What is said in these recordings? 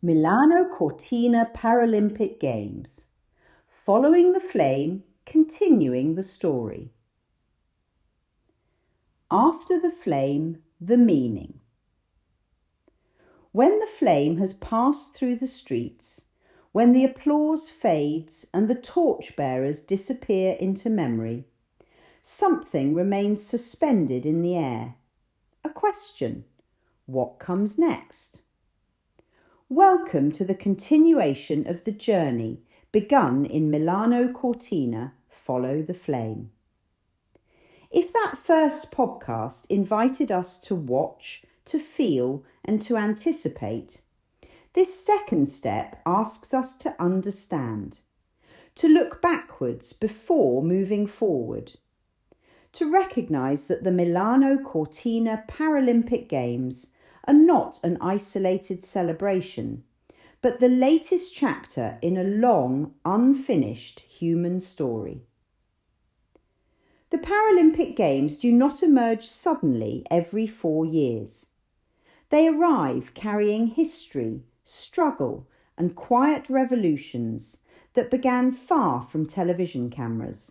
Milano Cortina Paralympic Games. Following the flame, continuing the story. After the flame, the meaning. When the flame has passed through the streets, when the applause fades and the torchbearers disappear into memory, something remains suspended in the air. A question: what comes next? Welcome to the continuation of the journey begun in Milano Cortina, Follow the Flame. If that first podcast invited us to watch, to feel and to anticipate, this second step asks us to understand, to look backwards before moving forward, to recognise that the Milano Cortina Paralympic Games are not an isolated celebration, but the latest chapter in a long, unfinished human story. The Paralympic Games do not emerge suddenly every 4 years. They arrive carrying history, struggle, and quiet revolutions that began far from television cameras,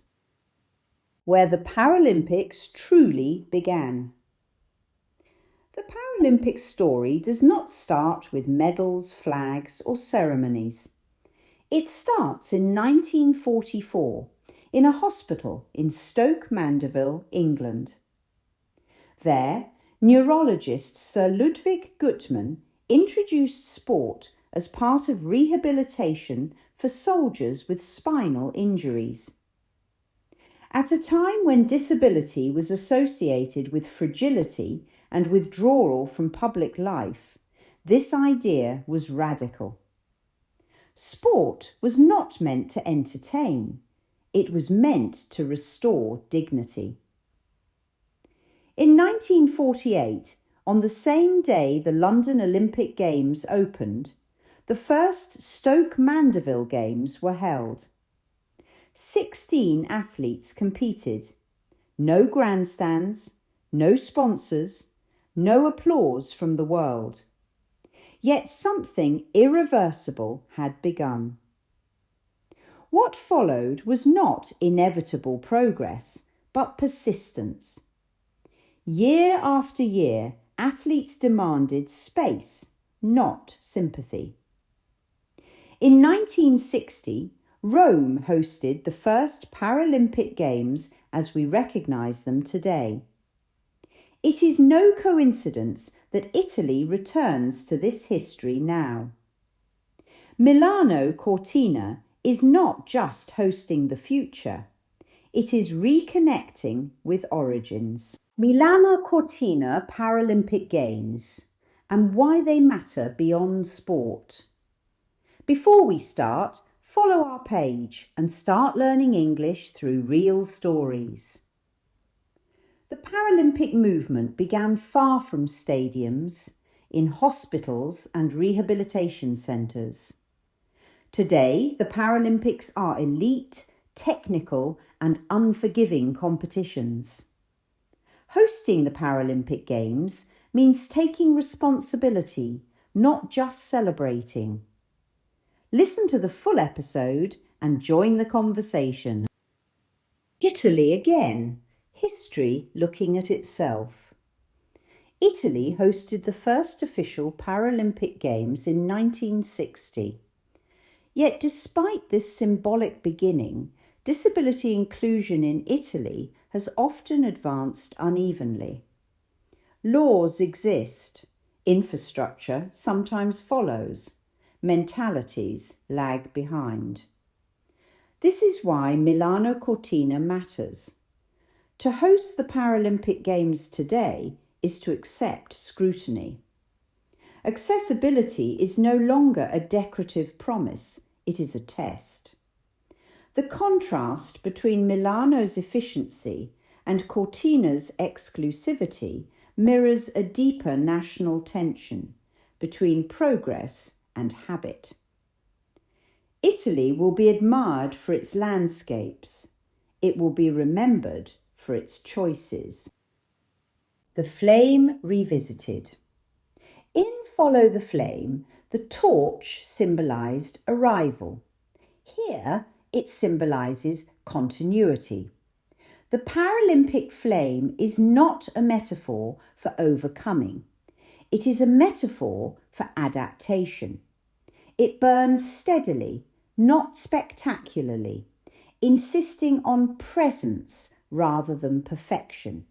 where the Paralympics truly began. The Paralympic story does not start with medals, flags, or ceremonies. It starts in 1944 in a hospital in Stoke Mandeville, England. There, neurologist Sir Ludwig Guttmann introduced sport as part of rehabilitation for soldiers with spinal injuries. At a time when disability was associated with fragility and withdrawal from public life, this idea was radical. Sport was not meant to entertain. It was meant to restore dignity. In 1948, on the same day the London Olympic Games opened, the first Stoke Mandeville Games were held. 16 athletes competed. No grandstands, no sponsors, no applause from the world. Yet something irreversible had begun. What followed was not inevitable progress, but persistence. Year after year, athletes demanded space, not sympathy. In 1960, Rome hosted the first Paralympic Games as we recognise them today. It is no coincidence that Italy returns to this history now. Milano Cortina is not just hosting the future, it is reconnecting with origins. Milano Cortina Paralympic Games and why they matter beyond sport. Before we start, follow our page and start learning English through real stories. The Paralympic movement began far from stadiums, in hospitals and rehabilitation centres. Today, the Paralympics are elite, technical and unforgiving competitions. Hosting the Paralympic Games means taking responsibility, not just celebrating. Listen to the full episode and join the conversation. Italy again, history looking at itself. Italy hosted the first official Paralympic Games in 1960. Yet despite this symbolic beginning, disability inclusion in Italy has often advanced unevenly. Laws exist, infrastructure sometimes follows, mentalities lag behind. This is why Milano Cortina matters. To host the Paralympic Games today is to accept scrutiny. Accessibility is no longer a decorative promise, it is a test. The contrast between Milano's efficiency and Cortina's exclusivity mirrors a deeper national tension between progress and habit. Italy will be admired for its landscapes. It will be remembered for its choices. The Flame Revisited. In follow the flame, the torch symbolised arrival. Here it symbolises continuity. The Paralympic flame is not a metaphor for overcoming. It is a metaphor for adaptation. It burns steadily, not spectacularly, insisting on presence rather than perfection.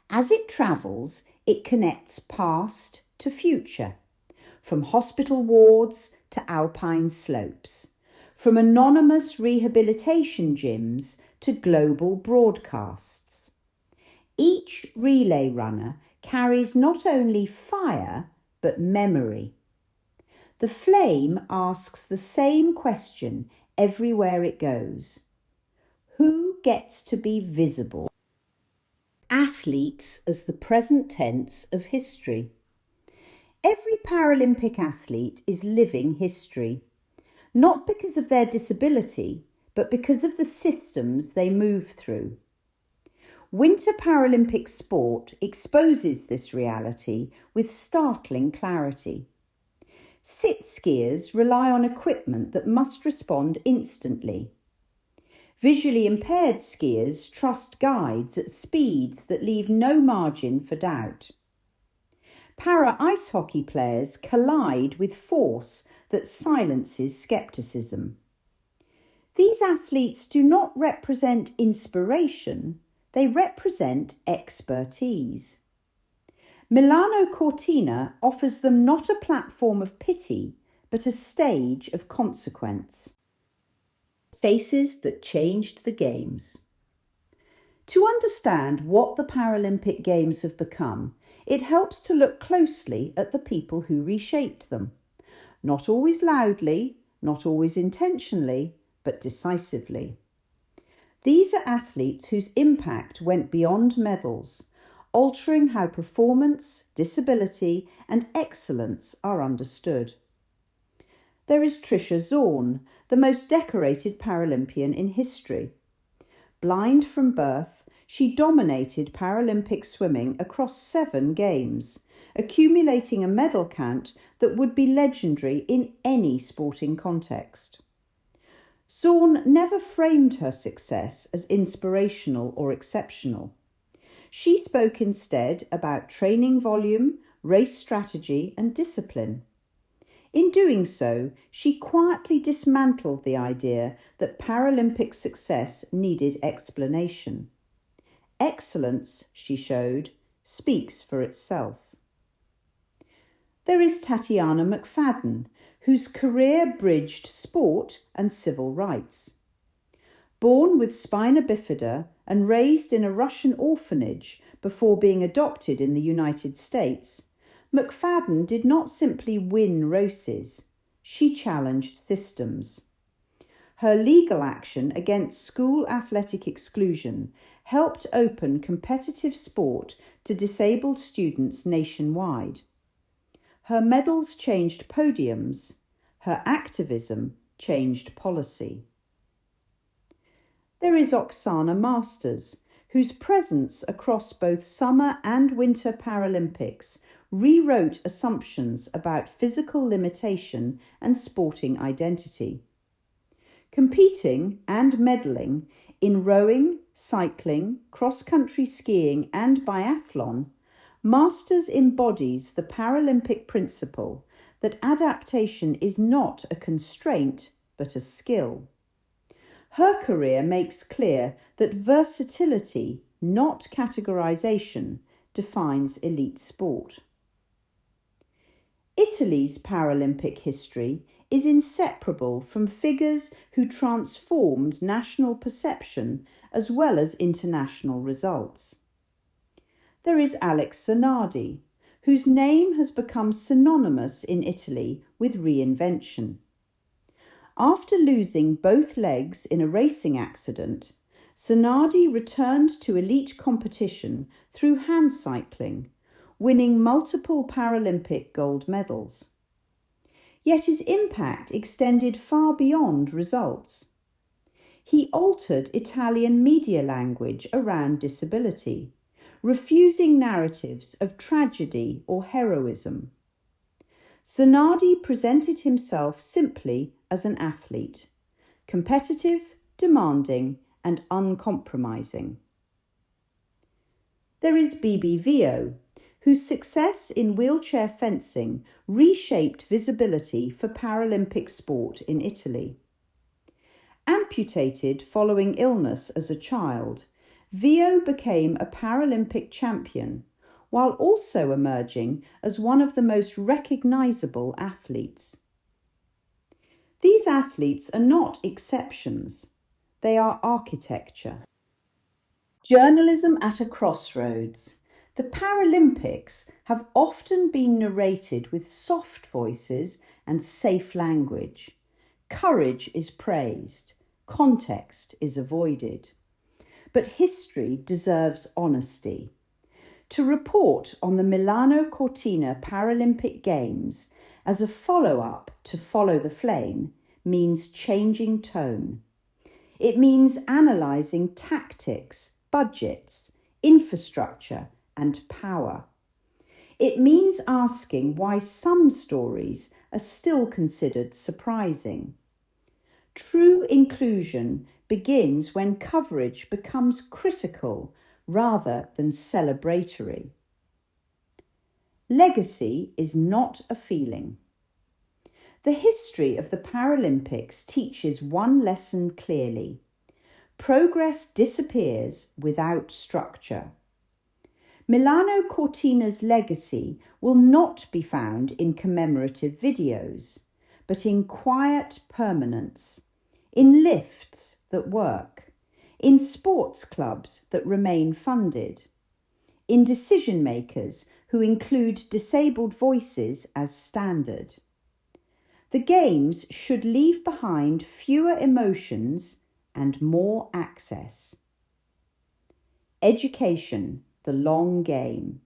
As it travels, it connects past to future, from hospital wards to alpine slopes, from anonymous rehabilitation gyms to global broadcasts. Each relay runner carries not only fire, but memory. The flame asks the same question everywhere it goes. Who gets to be visible? Athletes as the present tense of history. Every Paralympic athlete is living history, not because of their disability, but because of the systems they move through. Winter Paralympic sport exposes this reality with startling clarity. Sit skiers rely on equipment that must respond instantly. Visually impaired skiers trust guides at speeds that leave no margin for doubt. Para-ice hockey players collide with force that silences scepticism. These athletes do not represent inspiration, they represent expertise. Milano Cortina offers them not a platform of pity, but a stage of consequence. Faces that changed the Games. To understand what the Paralympic Games have become, it helps to look closely at the people who reshaped them. Not always loudly, not always intentionally, but decisively. These are athletes whose impact went beyond medals, altering how performance, disability, and excellence are understood. There is Trisha Zorn, the most decorated Paralympian in history. Blind from birth, she dominated Paralympic swimming across 7 games, accumulating a medal count that would be legendary in any sporting context. Zorn never framed her success as inspirational or exceptional. She spoke instead about training volume, race strategy, and discipline. In doing so, she quietly dismantled the idea that Paralympic success needed explanation. Excellence, she showed, speaks for itself. There is Tatiana McFadden, whose career bridged sport and civil rights. Born with spina bifida and raised in a Russian orphanage before being adopted in the United States, McFadden did not simply win races, she challenged systems. Her legal action against school athletic exclusion helped open competitive sport to disabled students nationwide. Her medals changed podiums, her activism changed policy. There is Oksana Masters, whose presence across both summer and winter Paralympics rewrote assumptions about physical limitation and sporting identity. Competing and medaling in rowing, cycling, cross-country skiing and biathlon, Masters embodies the Paralympic principle that adaptation is not a constraint but a skill. Her career makes clear that versatility, not categorization, defines elite sport. Italy's Paralympic history is inseparable from figures who transformed national perception as well as international results. There is Alex Zanardi, whose name has become synonymous in Italy with reinvention. After losing both legs in a racing accident, Zanardi returned to elite competition through hand cycling, winning multiple Paralympic gold medals. Yet his impact extended far beyond results. He altered Italian media language around disability, refusing narratives of tragedy or heroism. Zanardi presented himself simply as an athlete, competitive, demanding, and uncompromising. There is Bibi Vio, whose success in wheelchair fencing reshaped visibility for Paralympic sport in Italy. Amputated following illness as a child, Vio became a Paralympic champion, while also emerging as one of the most recognisable athletes. These athletes are not exceptions, they are architecture. Journalism at a crossroads. The Paralympics have often been narrated with soft voices and safe language. Courage is praised, context is avoided. But history deserves honesty. To report on the Milano Cortina Paralympic Games as a follow-up to Follow the Flame means changing tone. It means analysing tactics, budgets, infrastructure, and power. It means asking why some stories are still considered surprising. True inclusion begins when coverage becomes critical rather than celebratory. Legacy is not a feeling. The history of the Paralympics teaches one lesson clearly. Progress disappears without structure. Milano Cortina's legacy will not be found in commemorative videos, but in quiet permanence, in lifts that work, in sports clubs that remain funded, in decision makers who include disabled voices as standard. The Games should leave behind fewer emotions and more access. Education, the long game.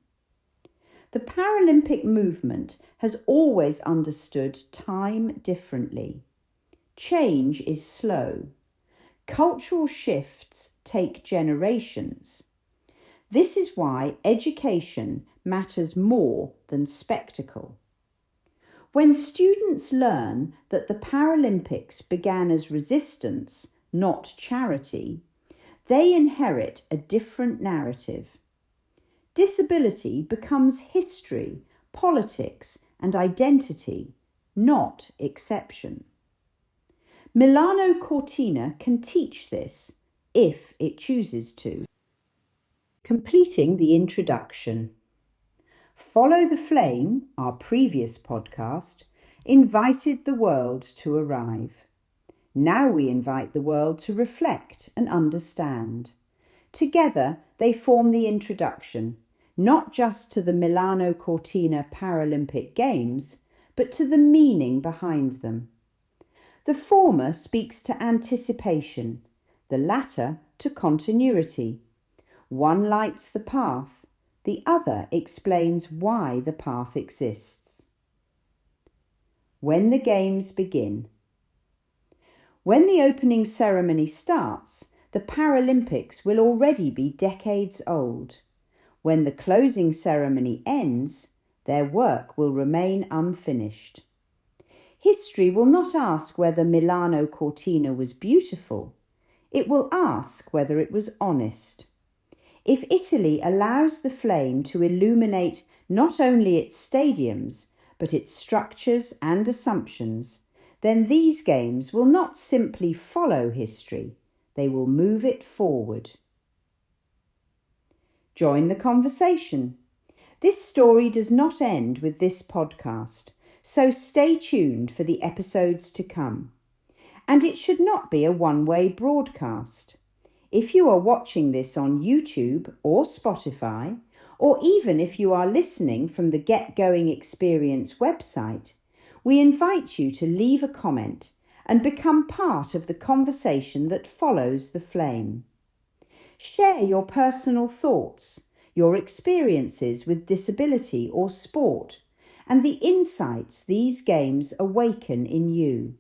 The Paralympic movement has always understood time differently. Change is slow. Cultural shifts take generations. This is why education matters more than spectacle. When students learn that the Paralympics began as resistance, not charity, they inherit a different narrative. Disability becomes history, politics, and identity, not exception. Milano Cortina can teach this if it chooses to. Completing the introduction. Follow the Flame, our previous podcast, invited the world to arrive. Now we invite the world to reflect and understand. Together they form the introduction, not just to the Milano Cortina Paralympic Games, but to the meaning behind them. The former speaks to anticipation, the latter to continuity. One lights the path, the other explains why the path exists. When the Games begin. When the opening ceremony starts, the Paralympics will already be decades old. When the closing ceremony ends, their work will remain unfinished. History will not ask whether Milano Cortina was beautiful. It will ask whether it was honest. If Italy allows the flame to illuminate not only its stadiums, but its structures and assumptions, then these games will not simply follow history, they will move it forward. Join the conversation. This story does not end with this podcast, so stay tuned for the episodes to come. And it should not be a one-way broadcast. If you are watching this on YouTube or Spotify, or even if you are listening from the Get Going Experience website, we invite you to leave a comment and become part of the conversation that follows the flame. Share your personal thoughts, your experiences with disability or sport, and the insights these games awaken in you.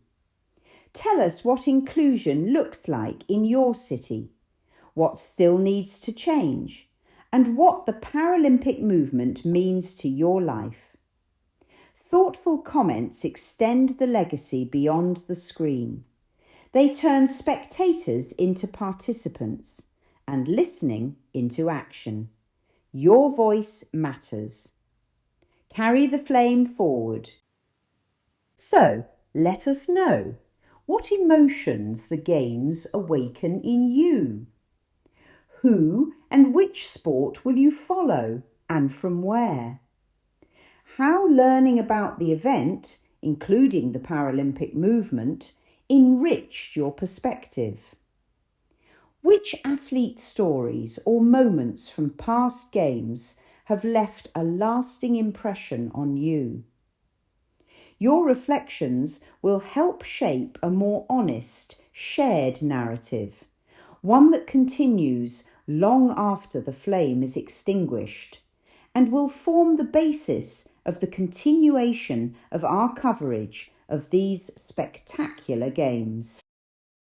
Tell us what inclusion looks like in your city, what still needs to change, and what the Paralympic movement means to your life. Thoughtful comments extend the legacy beyond the screen. They turn spectators into participants and listening into action. Your voice matters. Carry the flame forward. So, let us know what emotions the Games awaken in you. Who and which sport will you follow, and from where? How learning about the event, including the Paralympic movement, enriched your perspective? Which athlete stories or moments from past games have left a lasting impression on you? Your reflections will help shape a more honest, shared narrative, one that continues long after the flame is extinguished, and will form the basis of the continuation of our coverage of these spectacular games.